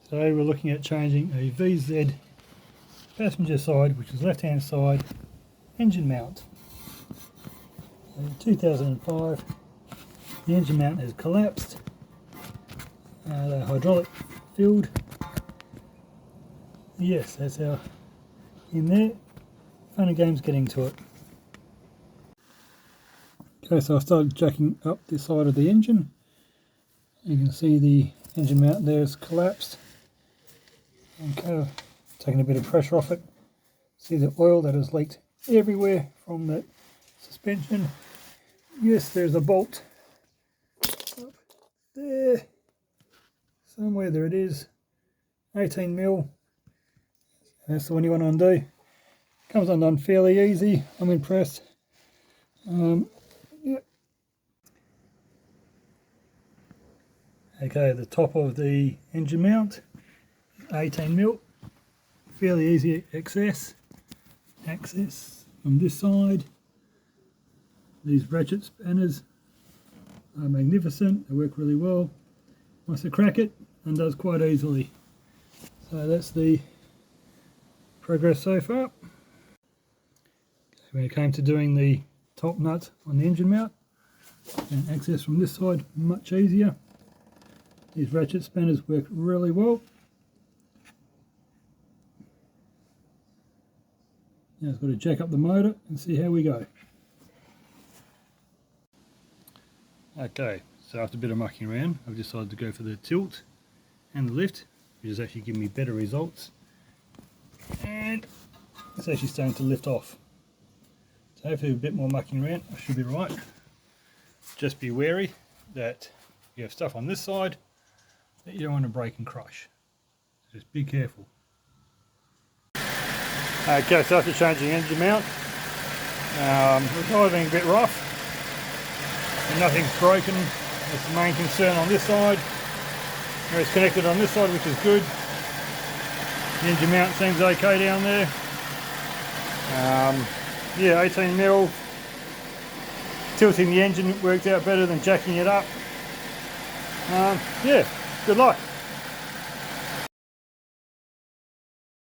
Today we're looking at changing a VZ passenger side, which is left hand side, engine mount. In 2005 the engine mount has collapsed, the hydraulic filled. Yes, that's how in there. Fun and games getting to it. Okay, so I started jacking up the side of the engine. You can see the engine mount there is collapsed. Okay, taking a bit of pressure off it. See the oil that has leaked everywhere from that suspension. Yes, there's a bolt up there somewhere. There it is, 18mm. That's the one you want to undo. Comes undone fairly easy. I'm impressed. Yeah. Okay, the top of the engine mount, 18mm, fairly easy access from this side. These ratchet spanners are magnificent, they work really well. Once I crack it, undoes quite easily. So that's the progress so far. When it came to doing the top nut on the engine mount, and access from this side, much easier. These ratchet spanners work really well. Now I've got to jack up the motor and see how we go. Okay, so after a bit of mucking around, I've decided to go for the tilt and the lift, which is actually giving me better results. And it's actually starting to lift off. So hopefully a bit more mucking around, I should be right. Just be wary that you have stuff on this side that you don't want to break and crush. So just be careful. Okay, so after changing engine mount, we're driving a bit rough. And nothing's broken. That's the main concern on this side. It's connected on this side, which is good. The engine mount seems okay down there. Yeah, 18mm. Tilting the engine worked out better than jacking it up. Yeah, good luck.